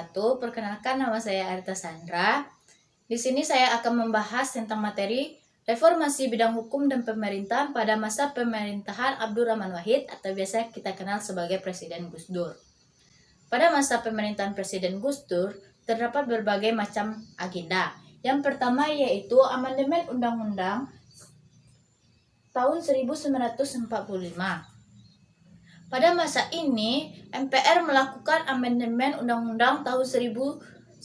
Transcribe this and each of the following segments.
wabarakatuh. Perkenalkan, nama saya Arita Sandra. Di sini saya akan membahas tentang materi reformasi bidang hukum dan pemerintahan pada masa pemerintahan Abdurrahman Wahid atau biasa kita kenal sebagai Presiden Gus Dur. Pada masa pemerintahan Presiden Gus Dur terdapat berbagai macam agenda. Yang pertama yaitu amandemen Undang-Undang tahun 1945. Pada masa ini, MPR melakukan amandemen Undang-Undang tahun 1945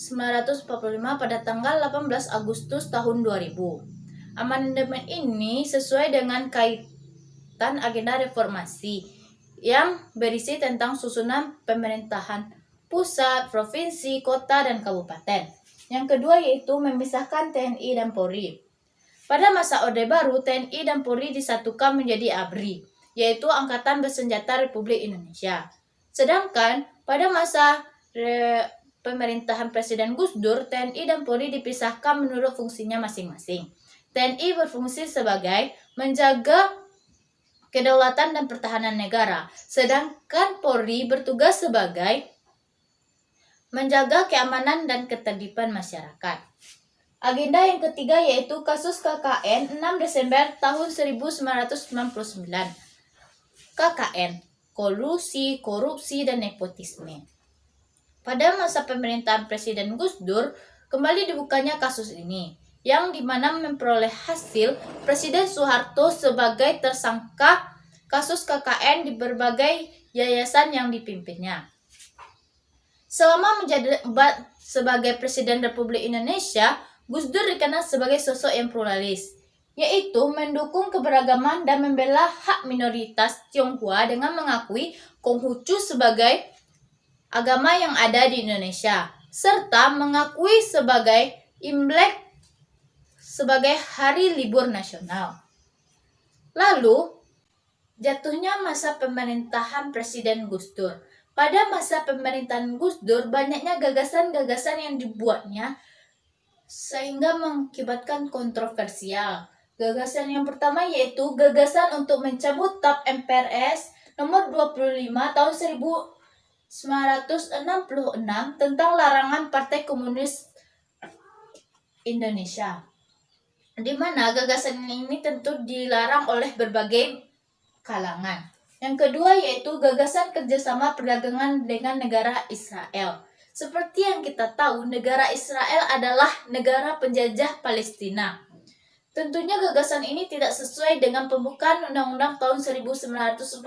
pada tanggal 18 Agustus tahun 2000. Amandemen ini sesuai dengan kaitan agenda reformasi yang berisi tentang susunan pemerintahan pusat, provinsi, kota, dan kabupaten. Yang kedua yaitu memisahkan TNI dan Polri. Pada masa Orde Baru, TNI dan Polri disatukan menjadi ABRI, yaitu Angkatan Bersenjata Republik Indonesia. Sedangkan pada masa pemerintahan Presiden Gus Dur, TNI dan Polri dipisahkan menurut fungsinya masing-masing. TNI berfungsi sebagai menjaga kedaulatan dan pertahanan negara, sedangkan Polri bertugas sebagai menjaga keamanan dan ketertiban masyarakat. Agenda yang ketiga yaitu kasus KKN 6 Desember tahun 1999. KKN, kolusi, korupsi, dan nepotisme. Pada masa pemerintahan Presiden Gus Dur, kembali dibukanya kasus ini, yang dimana memperoleh hasil Presiden Soeharto sebagai tersangka kasus KKN di berbagai yayasan yang dipimpinnya. Selama menjabat sebagai Presiden Republik Indonesia, Gus Dur dikenal sebagai sosok yang pluralis, yaitu mendukung keberagaman dan membela hak minoritas Tionghoa dengan mengakui Konghucu sebagai agama yang ada di Indonesia, serta mengakui sebagai Imlek sebagai hari libur nasional. Lalu, jatuhnya masa pemerintahan Presiden Gus Dur. Pada masa pemerintahan Gus Dur, banyaknya gagasan-gagasan yang dibuatnya sehingga mengakibatkan kontroversial. Gagasan yang pertama yaitu gagasan untuk mencabut TAP MPRS nomor 25 tahun 1966 tentang larangan Partai Komunis Indonesia, di mana gagasan ini tentu dilarang oleh berbagai kalangan. Yang kedua yaitu gagasan kerjasama perdagangan dengan negara Israel. Seperti yang kita tahu, negara Israel adalah negara penjajah Palestina. Tentunya gagasan ini tidak sesuai dengan pembukaan Undang-Undang tahun 1945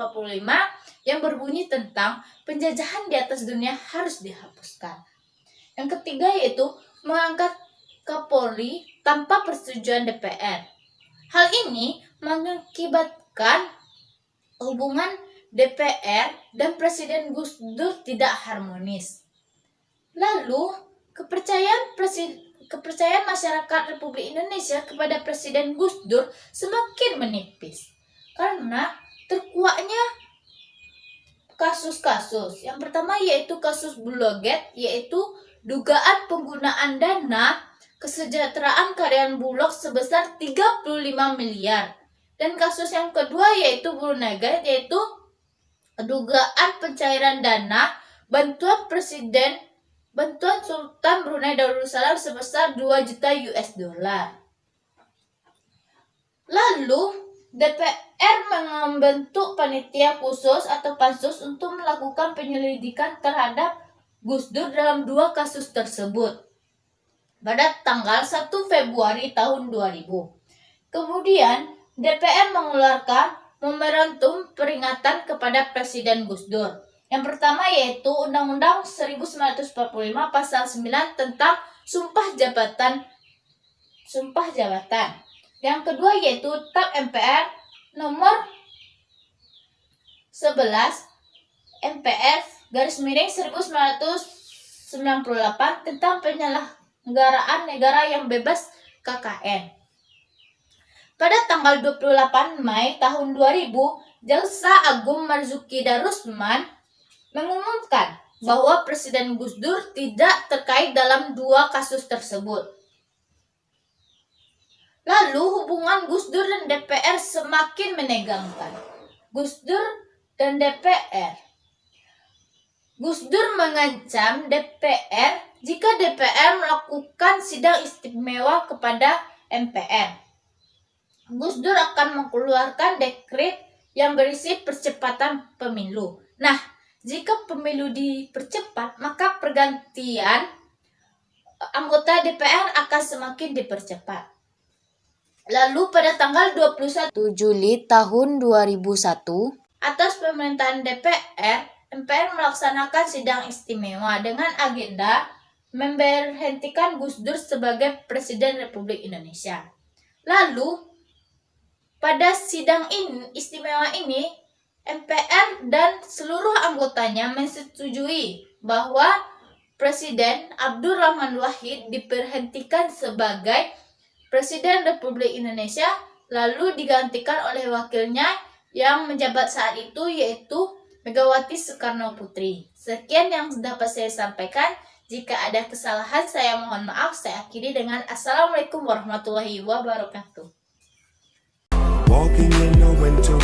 yang berbunyi tentang penjajahan di atas dunia harus dihapuskan. Yang ketiga yaitu mengangkat Kapolri tanpa persetujuan DPR. Hal ini mengakibatkan hubungan DPR dan Presiden Gus Dur tidak harmonis. Lalu, kepercayaan masyarakat Republik Indonesia kepada Presiden Gus Dur semakin menipis karena terkuaknya kasus-kasus. Yang pertama yaitu kasus Bulog, yaitu dugaan penggunaan dana kesejahteraan karyawan Bulog sebesar 35 miliar. Dan kasus yang kedua yaitu Brunei, yaitu dugaan pencairan dana bantuan Sultan Brunei Darussalam sebesar 2 juta US dollar. Lalu, DPR membentuk panitia khusus atau pansus untuk melakukan penyelidikan terhadap Gus Dur dalam 2 kasus tersebut pada tanggal 1 Februari tahun 2000. Kemudian, DPR mengeluarkan memorandum peringatan kepada Presiden Gus Dur. Yang pertama yaitu Undang-Undang 1945 pasal 9 tentang sumpah jabatan. Yang kedua yaitu TAP MPR nomor 11 MPR /1998 tentang penyelenggaraan negara yang bebas KKN. Pada tanggal 28 Mei tahun 2000, Jaksa Agung Marzuki Darusman mengumumkan bahwa Presiden Gus Dur tidak terkait dalam 2 kasus tersebut. Lalu hubungan Gus Dur dan DPR semakin menegangkan. Gus Dur dan DPR Gus Dur mengancam DPR jika DPR melakukan sidang istimewa kepada MPR. Gus Dur akan mengeluarkan dekret yang berisi percepatan pemilu. Nah, jika pemilu dipercepat, maka pergantian anggota DPR akan semakin dipercepat. Lalu pada tanggal 21 Juli tahun 2001, atas pemerintahan DPR, MPR melaksanakan sidang istimewa dengan agenda memberhentikan Gus Dur sebagai Presiden Republik Indonesia. Lalu, pada sidang istimewa ini, MPR dan seluruh anggotanya menyetujui bahwa Presiden Abdurrahman Wahid diberhentikan sebagai Presiden Republik Indonesia, lalu digantikan oleh wakilnya yang menjabat saat itu, yaitu Megawati Soekarno Putri. Sekian yang dapat saya sampaikan. Jika ada kesalahan, saya mohon maaf. Saya akhiri dengan Assalamualaikum warahmatullahi wabarakatuh. Walking in a winter